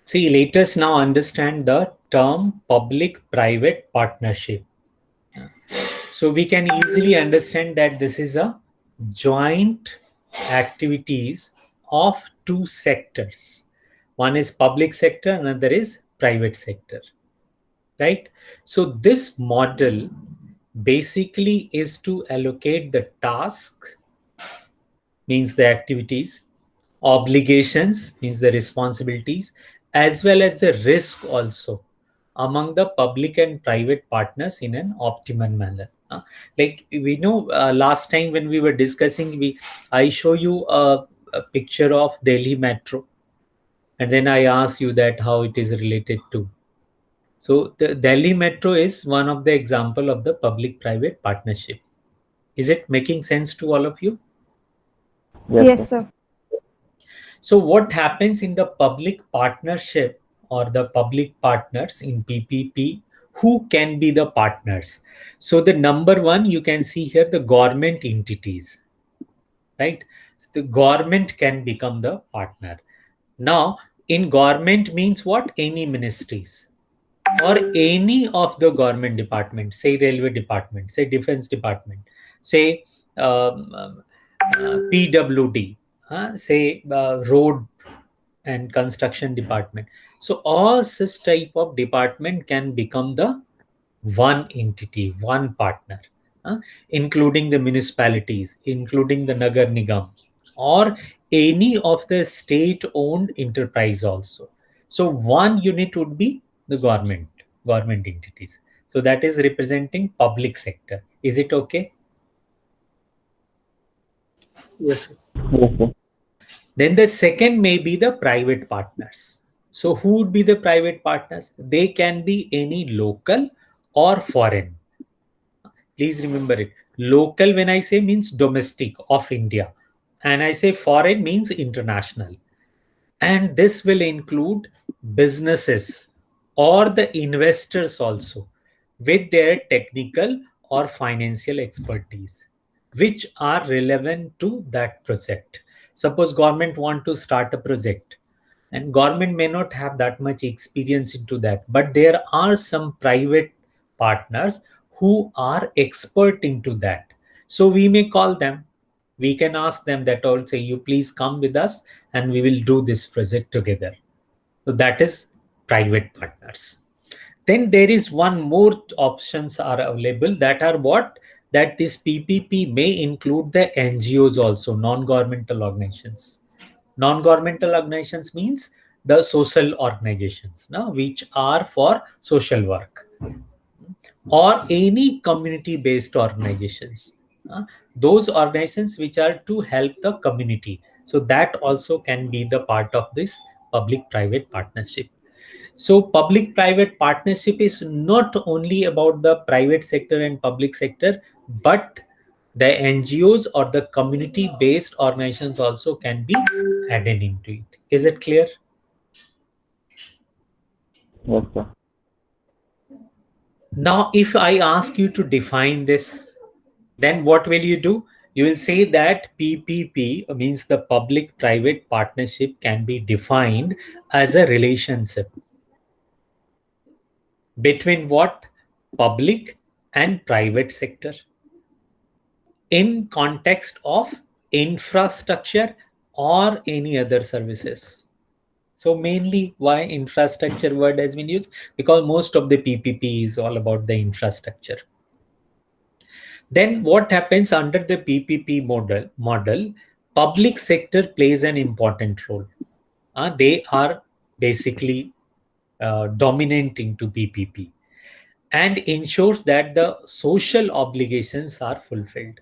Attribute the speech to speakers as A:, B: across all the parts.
A: See, let us now understand the term public-private partnership. So we can easily understand that this is a joint activities of two sectors. One is public sector, another is private sector, right? So this model basically is to allocate the task, means the activities, obligations, means the responsibilities, as well as the risk also among the public and private partners in an optimal manner. Like we know, last time when we were discussing, I show you a picture of Delhi Metro, and then I ask you that how it is related to. So the Delhi Metro is one of the example of the public-private partnership. Is it making sense to all of you?
B: Yes,
C: Yes,
B: sir.
C: sir.
A: So what happens in the public partnership or the public partners in PPP? Who can be the partners? So the number one, you can see here the government entities, right? So the government can become the partner. Now, in government means what? Any ministries or any of the government departments, say railway department, say defense department, say PWD, say road and construction department. So all such type of department can become the one entity, one partner, uh, including the municipalities, including the Nagar Nigam, or any of the state-owned enterprise also. So one unit would be the government entities. So that is representing public sector. Is it okay?
D: Yes, sir.
B: Yes, sir.
A: Then the second may be the private partners. So who would be the private partners? They can be any local or foreign. Please remember it. Local, when I say, means domestic of India, and I say foreign means international. And this will include businesses or the investors also with their technical or financial expertise, which are relevant to that project. Suppose government want to start a project, and government may not have that much experience into that, but there are some private partners who are expert into that. So we may call them, we can ask them that also, you please come with us and we will do this project together. So that is private partners. Then there is one more options are available, that are what? That this PPP may include the NGOs also, non-governmental organizations. Non-governmental organizations means the social organizations, now, which are for social work, or any community-based organizations. Those organizations which are to help the community. So that also can be the part of this public-private partnership. So public-private partnership is not only about the private sector and public sector, but the NGOs or the community-based organizations also can be added into it. Is it clear?
B: Yes, sir.
A: Now, if I ask you to define this, then what will you do? You will say that PPP means the public private partnership can be defined as a relationship between what? Public and private sector in context of infrastructure or any other services. So mainly why infrastructure word has been used? Because most of the PPP is all about the infrastructure. Then what happens under the PPP model, public sector plays an important role. They are basically dominant into PPP and ensures that the social obligations are fulfilled.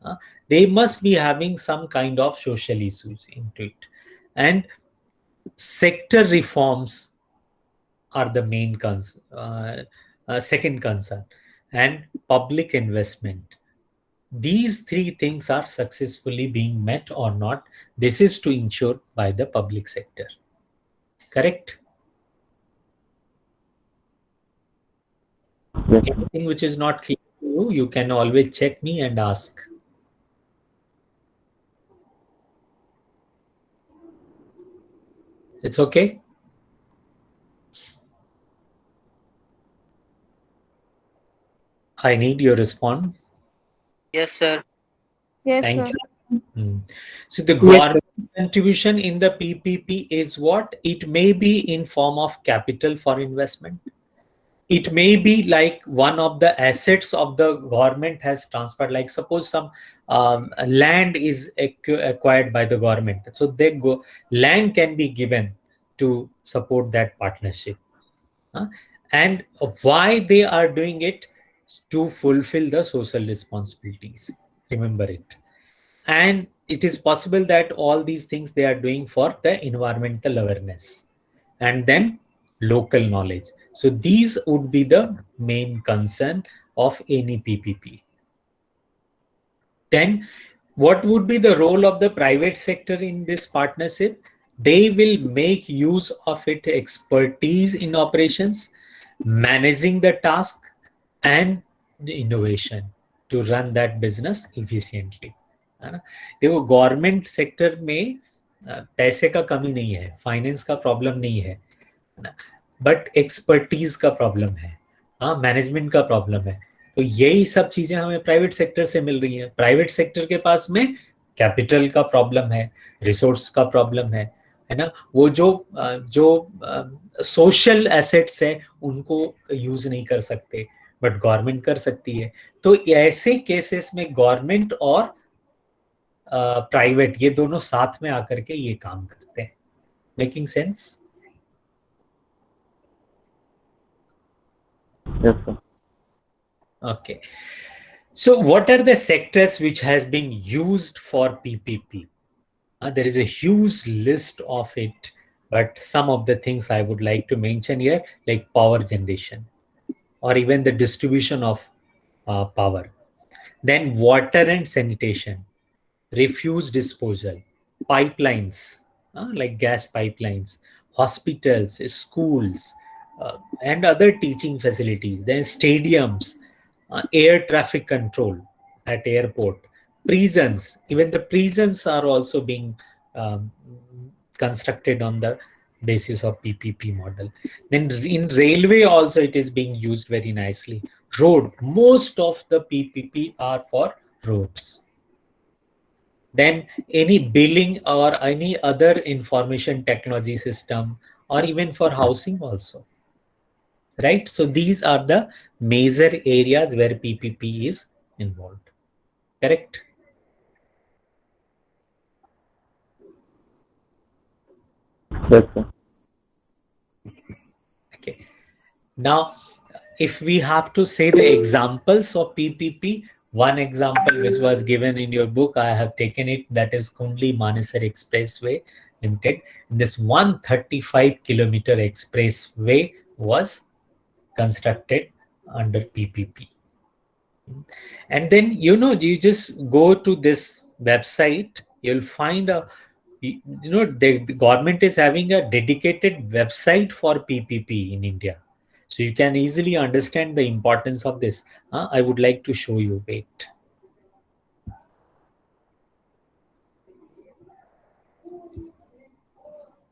A: Uh, they must be having some kind of social issues into it. And sector reforms are the main second concern, and public investment. These three things are successfully being met or not. This is to ensure by the public sector. Correct?
B: Yes, sir.
A: Anything which is not clear to you, you can always check me and ask. It's okay? I need your response.
C: Yes, sir.
D: Yes,
A: Thank
D: sir.
A: you. So the
E: Yes,
A: government contribution in the PPP is what? It may be in form of capital for investment. It may be like one of the assets of the government has transferred. Like suppose some land is acquired by the government, so they go land can be given to support that partnership. Huh? And why they are doing it? To fulfill the social responsibilities. Remember it. And it is possible that all these things they are doing for the environmental awareness and then local knowledge. So these would be the main concern of any PPP. Then what would be the role of the private sector in this partnership? They will make use of its expertise in operations, managing the task, and the innovation to run that business efficiently. है ना? देखो government sector में पैसे का कमी नहीं है, finance का प्रॉब्लम नहीं है ना, बट एक्सपर्टीज का प्रॉब्लम है, हाँ मैनेजमेंट का प्रॉब्लम है. तो यही सब चीजें हमें प्राइवेट सेक्टर से मिल रही है. प्राइवेट सेक्टर के पास में कैपिटल का प्रॉब्लम है, रिसोर्स का प्रॉब्लम है ना. वो जो सोशल एसेट्स है उनको यूज नहीं कर सकते, बट गवर्नमेंट कर सकती है. तो ऐसे केसेस में गवर्नमेंट और प्राइवेट ये दोनों साथ में आकर के ये काम करते हैं. Making sense?
B: Yes, sir.
A: Okay. So what are the sectors which has been used for PPP? There is a huge list of it, but some of the things I would like to mention here, like power generation or even the distribution of power. Then water and sanitation, refuse disposal, pipelines, like gas pipelines, hospitals, schools, and other teaching facilities, then stadiums, air traffic control at airport, prisons. Even the prisons are also being um, constructed on the basis of PPP model. Then in railway also it is being used very nicely. Road, most of the PPP are for roads. Then any billing or any other information technology system, or even for housing also, right? So these are the major areas where PPP is involved. Correct?
B: Yes, sir.
A: Okay. Now, if we have to say the examples of PPP, one example which was given in your book, I have taken it, that is Kundli Manesar Expressway Limited. This 135-kilometer expressway was constructed under PPP. And then, you just go to this website, you'll find the government is having a dedicated website for PPP in India. So you can easily understand the importance of this. I would like to show you. Wait.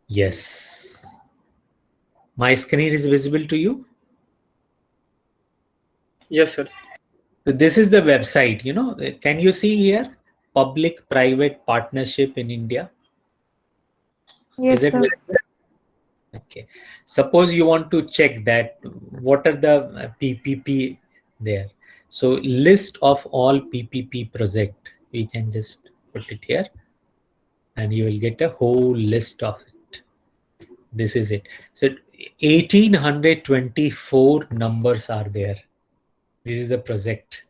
A: Yes. My screen is visible to you?
E: Yes, sir.
A: So this is the website, can you see here? Public-private partnership in India.
D: Yes,
A: Is it
D: sir.
A: visible? Okay. Suppose you want to check that what are the PPP there. So list of all PPP project, we can just put it here and you will get a whole list of it. This is it. So 1824 numbers are there. This is the project.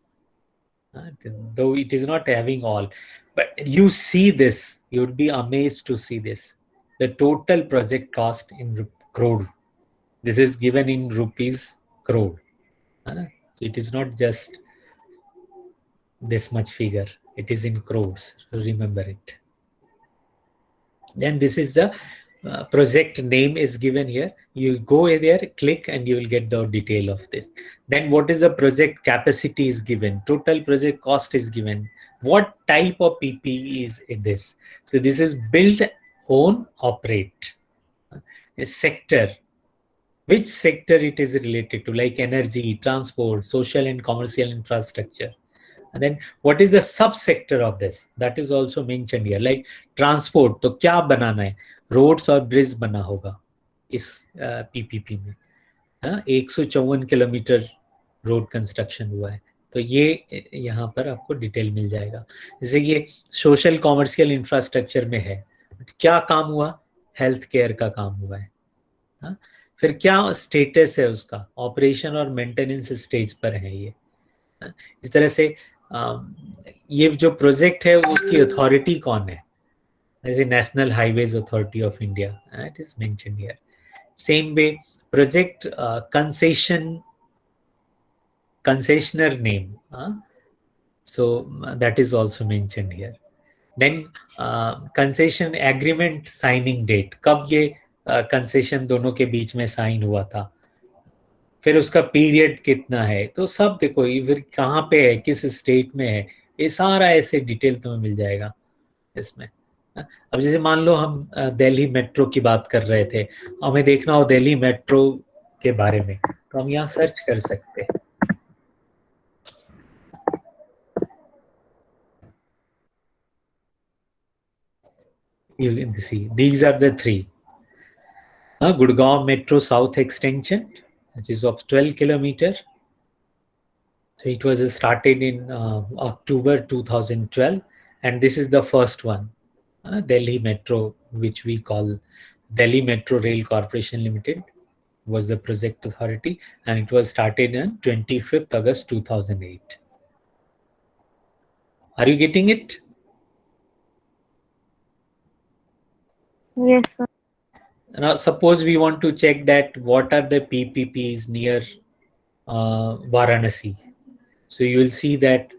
A: Though it is not having all, but you see this, you would be amazed to see this. The total project cost in crore. This is given in rupees crore. So it is not just this much figure. It is in crores. Remember it. Then this is the project name is given here. You go there, click, and you will get the detail of this. Then what is the project capacity is given. Total project cost is given. What type of PP is this? So this is build, own, operate. A sector. which sector it is related to, like energy, transport, social and commercial infrastructure. And then what is the subsector of this? That is also mentioned here. Like transport, तो क्या बनाना है? Roads और bridge बना होगा इस PPP में. 154 kilometre road construction हुआ है. तो ये यहाँ पर आपको डिटेल मिल जाएगा. जैसे ये सोशल कॉमर्शियल इंफ्रास्ट्रक्चर में है. क्या काम हुआ? हेल्थ केयर का काम हुआ है. हाँ? फिर क्या स्टेटस है उसका? ऑपरेशन और मेंटेनेंस स्टेज पर है ये. इस तरह से ये जो प्रोजेक्ट है उसकी अथॉरिटी कौन है? जैसे national highways authority of India, it is mentioned here. Same way project concessioner name, so that is also mentioned here. Then concession agreement signing date, कब ये concession दोनों के बीच में साइन हुआ था, फिर उसका पीरियड कितना है, तो सब देखो ये फिर कहाँ पे है, किस स्टेट में है, ये सारा ऐसे डिटेल तुम्हें मिल जाएगा इसमें. अब जैसे मान लो हम दिल्ली मेट्रो की बात कर रहे थे, हमें देखना हो दिल्ली मेट्रो के बारे में, तो हम यहाँ सर्च कर सकते हैं. You can see these are the three. Gurgaon Metro South Extension, which is of 12 kilometer. So it was started in October 2012, and this is the first one, Delhi Metro, which we call Delhi Metro Rail Corporation Limited, was the project authority, and it was started on 25th August 2008. Are you getting it?
D: Yes, sir.
A: Now, suppose we want to check that what are the PPPs near Varanasi. So you will see that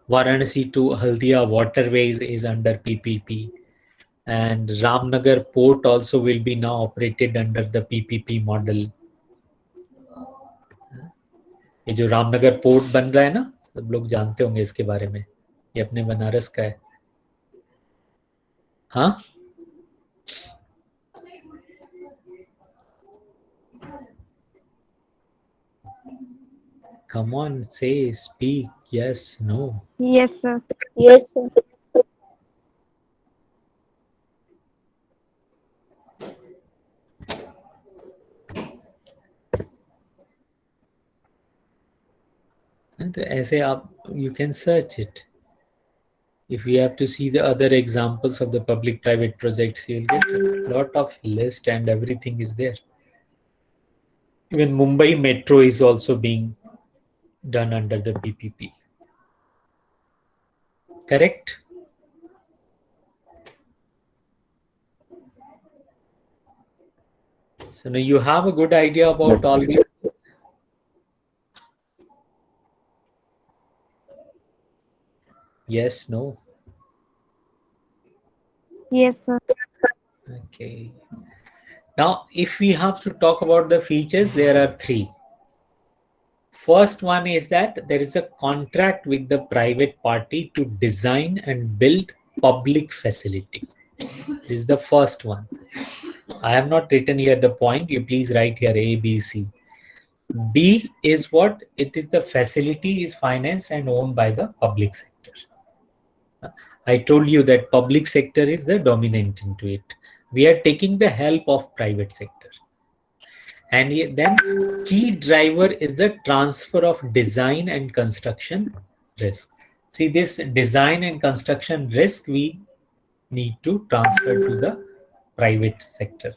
A: Varanasi to Haldia waterways is under PPP, and Ramnagar port also will be now operated under the PPP model. ये जो Ramnagar port बन रहा है ना, सब लोग जानते होंगे इसके बारे में, ये अपने बनारस का है. हाँ, come on, say, speak, yes, no.
D: Yes, sir.
B: Yes, sir.
A: तो ऐसे आप you can search it. If we have to see the other examples of the public-private projects, you will get a lot of list and everything is there. Even Mumbai Metro is also being done under the PPP. Correct? So now you have a good idea about all these. Yes, no?
D: Yes, sir.
A: Okay. Now, if we have to talk about the features, there are three. First one is that there is a contract with the private party to design and build public facility. This is the first one. I have not written here the point. You please write here A, B, C. B is what? It is the facility is financed and owned by the public sector. I told you that public sector is the dominant into it. We are taking the help of private sector. And then key driver is the transfer of design and construction risk. See, this design and construction risk we need to transfer to the private sector.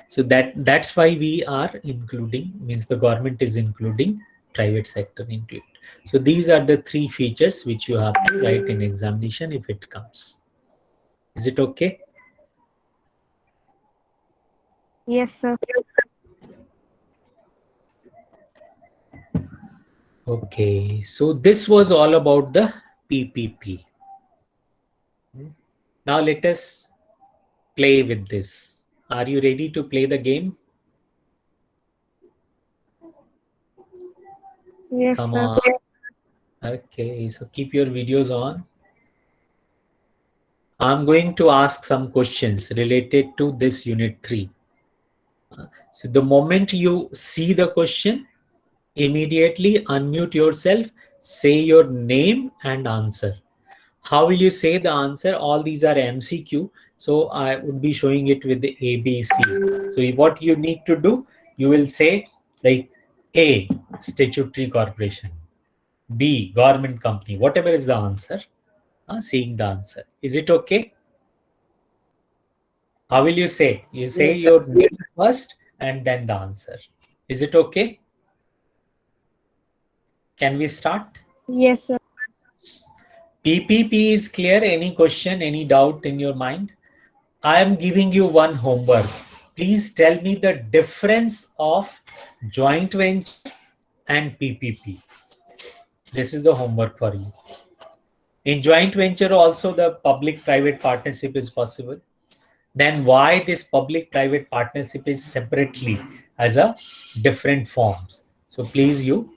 A: So that's why we are including, means the government is including private sector into it. So these are the three features which you have to write in examination if it comes. Is it okay?
D: Yes, sir.
A: Okay, so this was all about the PPP. Now let us play with this. Are you ready to play the game?
D: Yes,
A: Come
D: sir.
A: on. Okay, so keep your videos on. I'm going to ask some questions related to this unit 3. So the moment you see the question, immediately unmute yourself, say your name and answer. How will you say the answer? All these are MCQ. So I would be showing it with the ABC. So what you need to do, you will say like A, statutory corporation, B, government company, whatever is the answer, seeing the answer. Is it okay? How will you say? You say
C: Yes,
A: your name first and then the answer. Is it okay? Can we start?
D: Yes, sir.
A: PPP is clear. Any question, any doubt in your mind? I am giving you one homework. Please tell me the difference of joint venture and PPP. This is the homework for you. In joint venture also the public-private partnership is possible. Then why this public-private partnership is separately as a different forms? So please you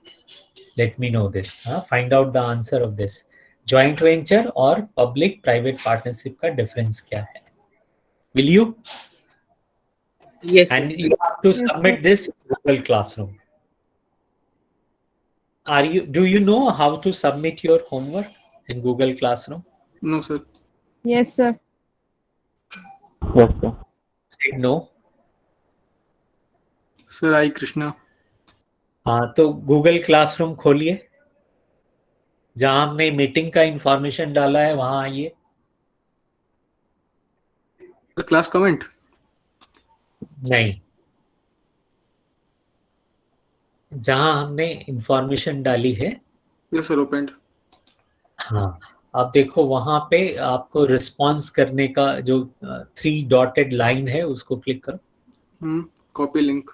A: let me know this. Find out the answer of this. Joint venture और public-private partnership का difference क्या है? Will you?
C: yes, sir.
A: And you have to
D: Yes,
A: submit
D: sir.
A: this in Google Classroom. Do you know how to submit your homework in Google Classroom?
C: No, sir.
D: Yes, sir.
B: Yes, sir.
A: Say no.
C: Sir, I Krishna.
A: हाँ तो Google classroom खोलिए, जहां हमने meeting का information डाला है वहां आइए.
C: The class comment.
A: नहीं, जहां हमने इंफॉर्मेशन डाली है,
C: Yes, sir. Opened.
A: हाँ आप देखो वहां पे आपको रिस्पॉन्स करने का जो 3 डॉटेड लाइन है उसको क्लिक करो.
C: Copy link.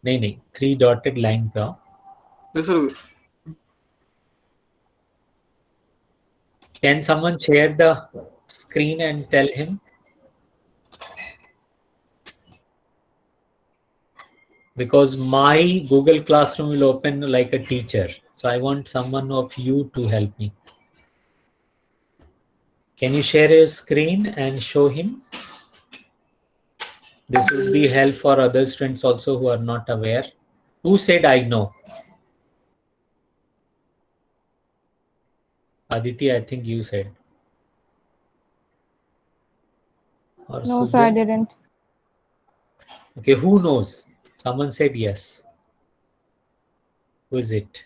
A: नहीं 3 डॉटेड लाइन पे आओ.
C: Yes, sir.
A: Can someone share the screen and tell him? Because my Google Classroom will open like a teacher. So I want someone of you to help me. Can you share your screen and show him? This would be help for other students also who are not aware. Who said I know? Aditi, I think you said. Or
D: No, sir, I
A: Sujan?
D: didn't.
A: Okay, who knows? Someone said yes. Who is it?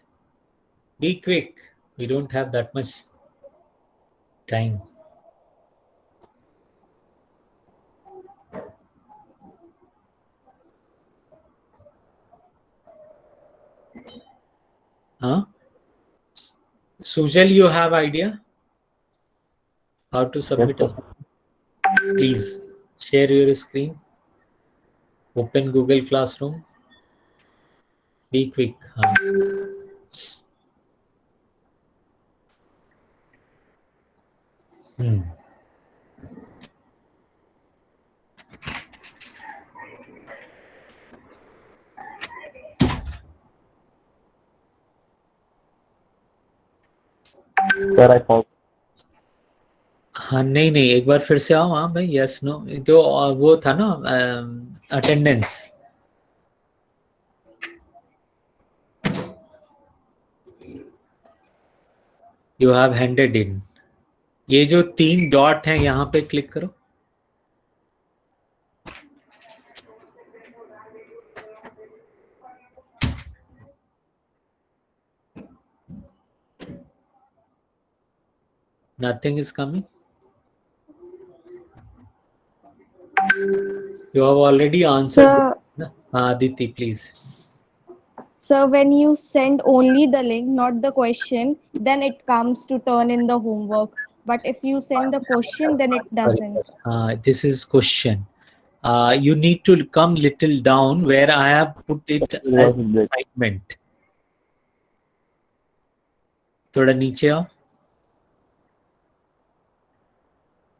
A: Be quick. We don't have that much time. Huh? Sujal, you have idea how to submit
B: Yes,
A: a?
B: sir.
A: Please share your screen. Open Google Classroom. Be quick.
B: Sir, I found.
A: हाँ नहीं एक बार फिर से आओ. हाँ भाई, yes no तो वो था ना अटेंडेंस. यू हैव हैंडेड इन. ये जो 3 डॉट हैं यहाँ पे क्लिक करो. Nothing is coming. You have already answered.
D: Sir,
A: Aditi, please.
D: sir, when you send only the link, not the question, then it comes to turn in the homework. But if you send the question, then it doesn't.
A: This is question. You need to come little down where I have put it as assignment. थोड़ा नीचे आओ.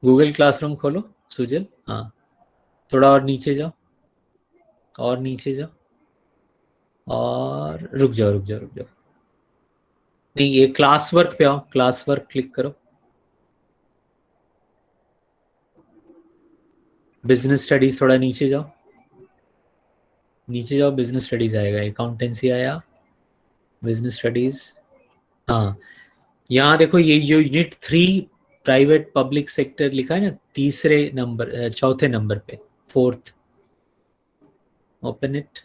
A: Google classroom खोलो सुजल. हाँ थोड़ा और नीचे जाओ, और नीचे जाओ, और रुक जाओ. नहीं ये क्लास वर्क पे आओ. क्लास वर्क क्लिक करो. बिजनेस स्टडीज थोड़ा नीचे जाओ. नीचे जाओ, बिजनेस स्टडीज आएगा, अकाउंटेंसी आया, बिजनेस स्टडीज। हाँ, यहाँ देखो ये जो यूनिट 3 प्राइवेट पब्लिक सेक्टर लिखा है ना, तीसरे नंबर, चौथे नंबर पे, फोर्थ, ओपन इट।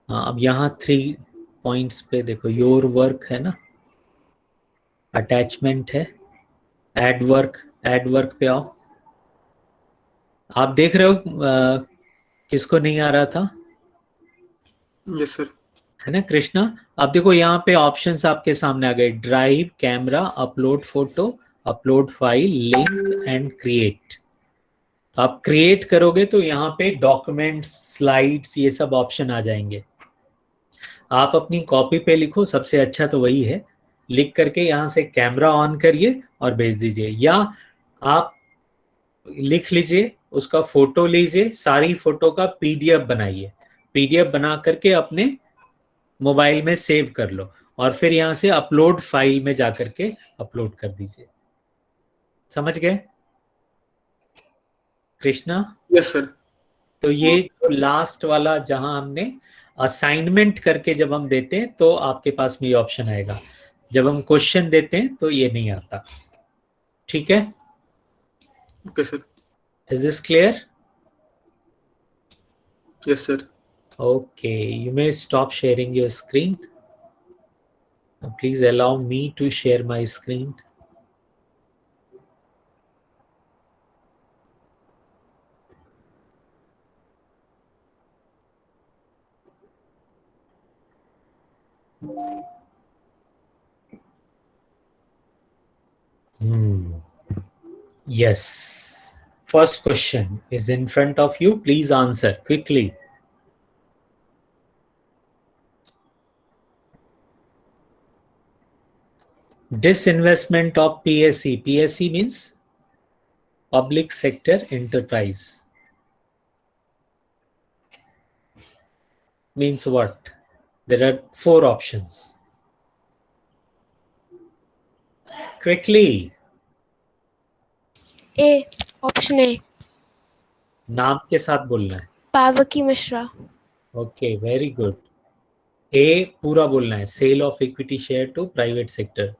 A: हाँ, अब यहाँ 3 पॉइंट्स पे देखो, योर वर्क है ना, अटैचमेंट है, एड वर्क पे आओ। आप देख रहे हो किसको नहीं आ रहा था,
C: यस सर।
A: है ना कृष्णा? अब देखो यहाँ पे ऑप्शंस आपके सामने आ गए, drive, camera, upload photo, upload file, link and create. तो आप क्रिएट करोगे तो यहाँ पे डॉक्यूमेंट्स, स्लाइड्स, ये सब ऑप्शन आ जाएंगे। आप अपनी कॉपी पे लिखो, सबसे अच्छा तो वही है। लिख करके यहाँ से कैमरा ऑन करिए और भेज दीजिए, या आप लिख लीजिए, उसका फोटो लीजिए, सारी फोटो का पीडीएफ बनाइए, पीडीएफ बना करके अपने मोबाइल में सेव कर लो, और फिर यहाँ से अपलोड फाइल में जाकर के अपलोड कर दीजिए। समझ गए कृष्णा?
C: Yes sir.
A: तो ये लास्ट वाला जहां हमने असाइनमेंट करके जब हम देते हैं तो आपके पास में ये ऑप्शन आएगा, जब हम क्वेश्चन देते हैं तो ये नहीं आता। ठीक है,
C: okay sir.
A: Is this clear?
C: Yes sir.
A: Okay, you may stop sharing your screen. Please allow me to share my screen. Yes. First question is in front of you. Please answer quickly. Disinvestment of PSE. PSE means Public Sector Enterprise. Means what? There are 4 options. Quickly.
E: A, option A,
A: नाम के साथ बोलना है।
E: Pavki Mishra.
A: Okay, very good. A पूरा बोलना है, sale of equity share to private sector.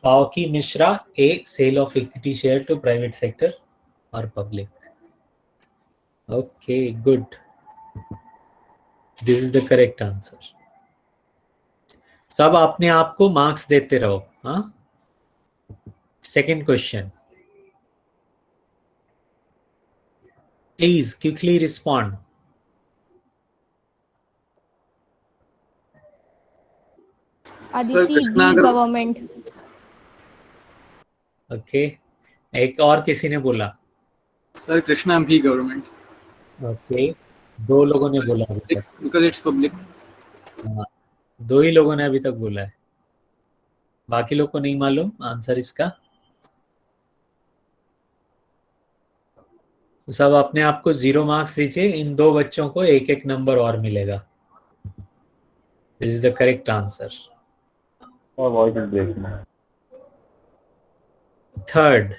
A: Pavki Mishra, A sale of equity share to private sector और public. Okay, good, this is the correct answer. सब अपने आप को मार्क्स देते रहो। हाँ, second question, please quickly respond.
D: Aditi,
C: Krishna
D: B
C: अगर
D: government.
A: Okay, एक और किसी ने बोला?
C: सर कृष्णा भी गवर्नमेंट,
A: ओके, 2 लोगों ने बोला अभी तक।
C: Because it's public.
A: हाँ, 2 ही लोगों ने अभी तक बोला है, बाकी लोग को नहीं मालूम आंसर इसका। तो सब अपने आप को 0 मार्क्स दीजिए, इन 2 बच्चों को 1-1 नंबर और मिलेगा। This is the correct answer.
B: Your voice is breaking.
A: Third,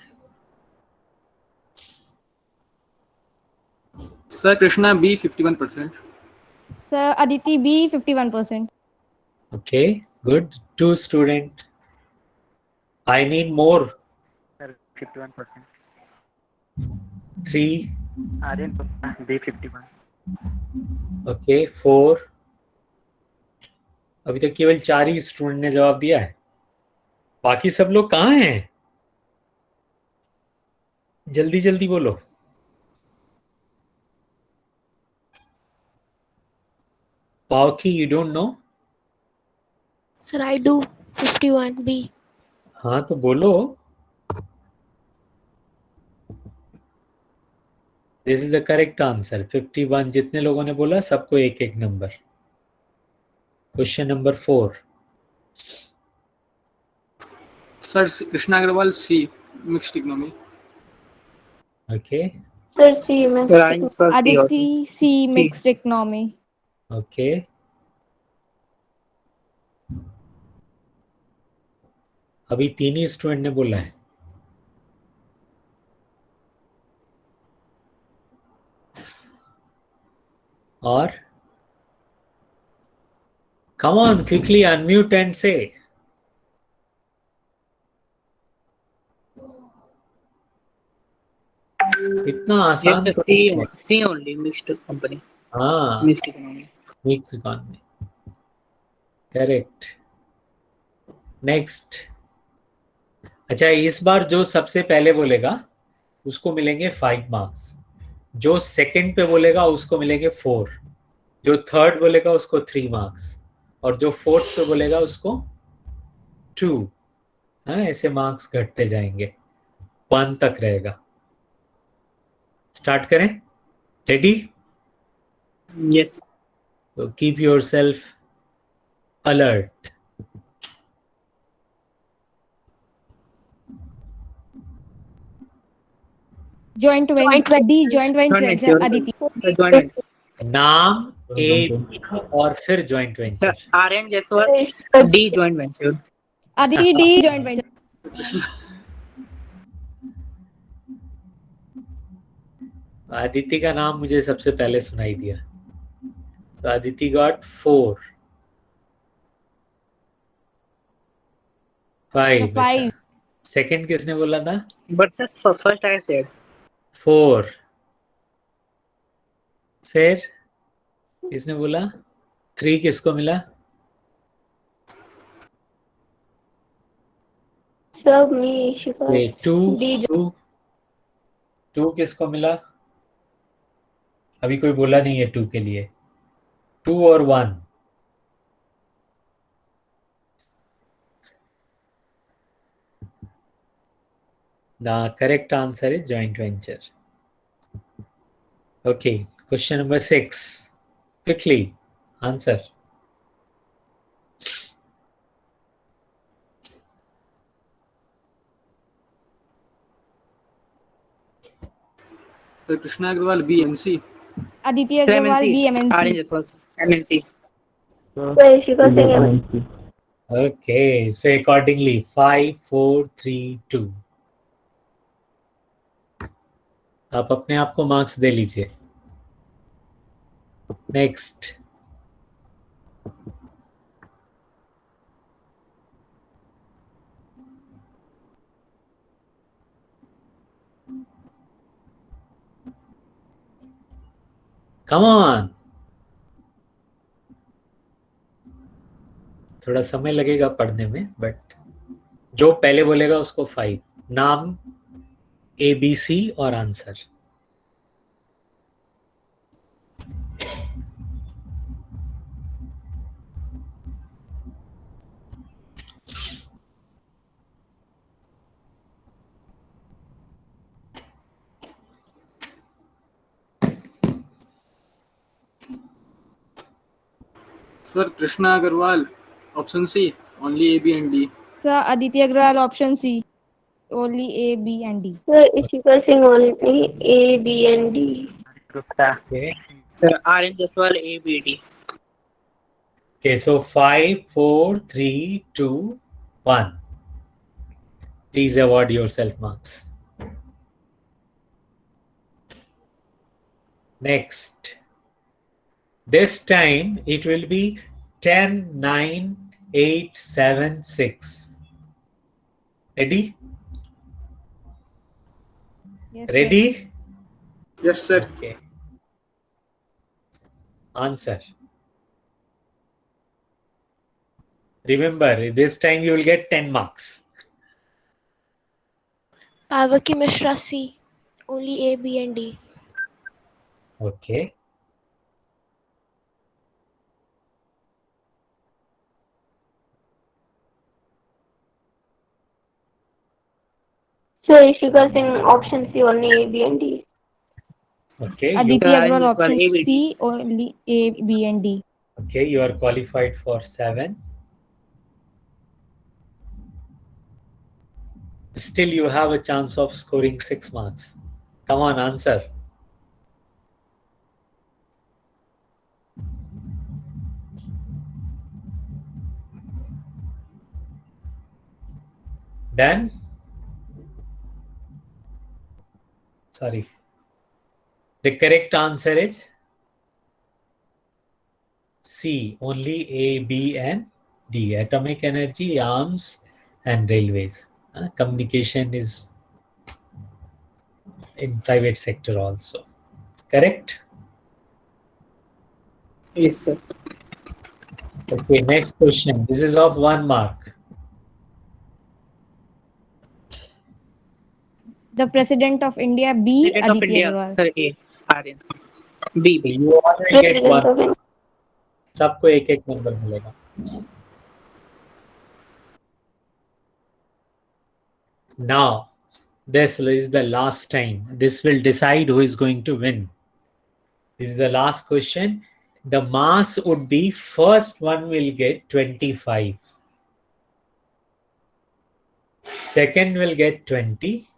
C: sir Krishna B 51%।
D: Sir, Aditi, B 51%.
A: Okay, good, 2 student. I need more.
F: Sir 51%।
A: 3,
F: Aryan B 51।
A: Okay, 4। अभी तक केवल 4 ही स्टूडेंट ने जवाब दिया है, बाकी सब लोग कहाँ हैं? जल्दी जल्दी बोलो। Pavki, you don't know?
E: Sir I do 51 B.
A: हाँ तो बोलो। This is the correct answer, 51। जितने लोगों ने बोला सबको 1-1 number. Question number 4,
C: sir Krishna Agarwal C mixed economy.
A: Okay
G: Sir, C, ma'am.
F: Sir I sir C
D: Aditi, C mixed economy.
A: ओके, अभी 3 ही स्टूडेंट ने बोला है। Or come on, quickly unmute and say. इतना
F: Yes,
A: आसान
F: sir.
A: तो
F: C,
A: नहीं है.
F: C only. Mixed company.
A: हाँ,
F: Mixed economy.
A: Mix economy. Correct. Next. अच्छा, इस बार जो सबसे पहले बोलेगा उसको मिलेंगे 5 मार्क्स. जो सेकंड पे बोलेगा उसको मिलेंगे 4. जो थर्ड बोलेगा उसको 3 मार्क्स. और जो फोर्थ पे बोलेगा उसको 2. हाँ, ऐसे मार्क्स घटते जाएंगे. 1 तक रहेगा. स्टार्ट करें. रेडी?
F: Yes.
A: तो keep your self alert.
D: Joint
E: Joint
D: venture. D.
E: ventures.
D: Joint
F: Joint
D: venture.
F: venture.
D: Aditi.
F: Joint venture.
A: नाम ए और फिर joint
F: Sir,
A: venture.
F: RN Jaiswal. D joint venture.
D: Aditi D. Joint venture.
A: Aditi का नाम मुझे सबसे पहले सुनाई दिया. सो आदिति गॉट 4. 5.
D: 5.
A: सेकंड किसने बोला था?
F: But sir, first I said.
A: 4. फिर किसने बोला? 3 किसको मिला?
G: Sir, me, Shika.
A: 2 किसको मिला? अभी कोई बोला नहीं है 2 के लिए. 2 और 1. The correct answer is joint venture. Okay, question number 6. Quickly answer.
C: Sir, Krishna Agrawal, B and C.
D: Aditi
F: Sir,
D: Agrawal B.
F: RN
D: MNC.
F: Jaiswal. MNC.
G: Sir, Shika Singh.
A: Okay, so accordingly 5, 4, 3, 2. आप अपने आप को marks दे लीजिए. Next. Come on. थोड़ा समय लगेगा पढ़ने में, बट जो पहले बोलेगा उसको 5. नाम ABC और answer.
C: Sir, Krishna Agrawal, option C, only A, B and D.
D: Sir, Aditi Agrawal option C. Only A, B, and D.
G: Sir, Shika Singh only A, B, and D.
F: Gupta.
A: Okay.
F: Sir, RN Jaiswal, A, B, D.
A: Okay, so 5, 4, 3, 2, 1. Please award yourself marks. Next. This time it will be 10, 9, 8, 7, 6. Ready?
D: Yes, sir.
A: Ready?
C: Yes, sir.
A: Okay. Answer. Remember, this time you will get 10 marks.
E: Pavaki Mishra, C. Only A, B and D.
A: Okay.
G: Sir, Shika Singh option C only A, B, and D.
A: Okay.
D: Aditi
F: Sir,
D: Agrawal
F: Jaiswal,
D: option
F: A, B, D.
D: C. Only A, B, and D.
A: Okay, you are qualified for 7. Still, you have a chance of scoring 6 marks. Come on, answer. Done? Sorry. The correct answer is C, only A, B, and D. Atomic energy, arms, and railways. Communication is in private sector also. Correct?
F: Yes, sir.
A: Okay, next question. This is of 1 mark.
D: The President of India, B.
F: President of
D: Aditya
F: India,
D: Agarwal.
F: sir, A. Aryan. B, B.
A: You all will get
G: President
A: 1.
G: of India.
A: सबको एक एक number मिलेगा. Now, this is the last time. This will decide who is going to win. This is the last question. The mass would be first one will get 25. Second will get 20.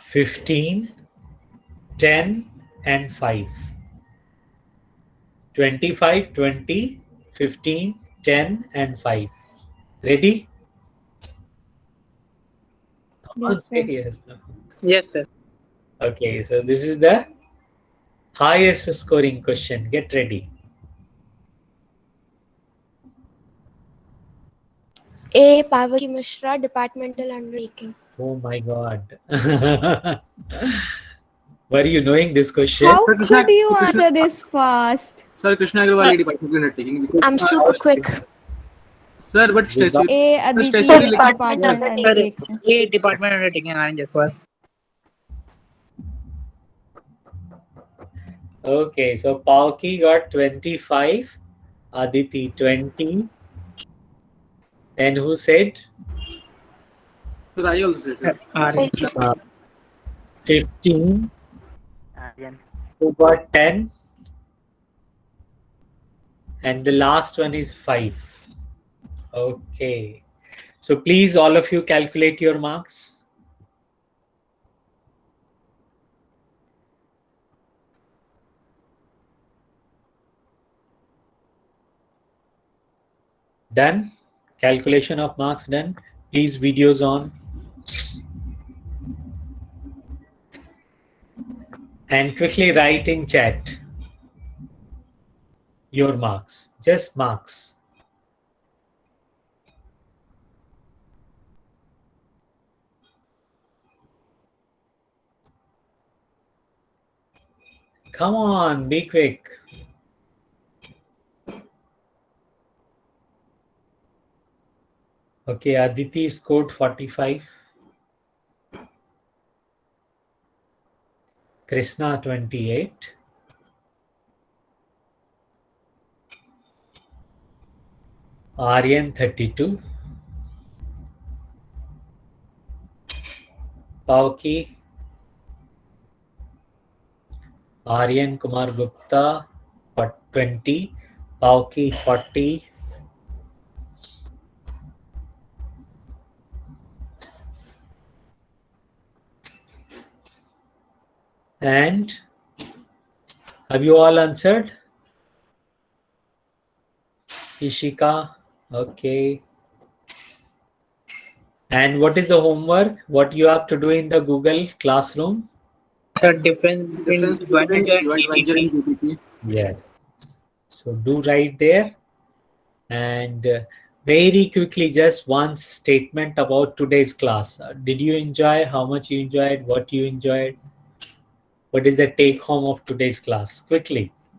A: 15, 10, and 5. 25, 20, 15, 10, and 5. Ready?
D: Yes, sir.
A: Yes, no.
F: Yes, sir.
A: Okay, so this is the highest scoring question. Get ready.
E: A. Parvati Mishra, departmental undertaking.
A: Oh my God. Were you knowing this question?
D: How
C: Sir, Krishna-
D: could you
C: Krishna-
D: answer this fast?
C: Sir, Krishna Agarwal, departmental undertaking. Because,
E: I'm super quick.
C: Sir, but statutory.
D: A. Aditya
C: Statutory
D: Department
G: Department
D: Undertaking.
F: A. Department undertaking, Aryan Jaswal.
A: Okay, so Pauki got 25, Aditi 20. Then who said?
C: Sir, I also said, sir.
F: Aryan.
A: 15.
F: Aryan.
A: Who got 10? And the last one is 5. Okay. So please, all of you, calculate your marks. Done? Calculation of marks done. Please, videos on. And quickly write in chat your marks. Just marks. Come on, be quick. Okay, Aditi scored 45. Krishna 28. Aryan 32. Pauki. Aryan Kumar Gupta 20. Pauki 40. And have you all answered? Ishika, okay. And what is the homework? What you have to do in the Google Classroom?
F: Sir, difference between
C: Difference
F: joint
C: between
F: venture
C: joint
F: and
C: venture and
F: PPP.
C: PPP.
A: Yes. So do right there. And very quickly, just one statement about today's class. Did you enjoy? How much you enjoyed? What you enjoyed? What is the take home of today's class? Quickly.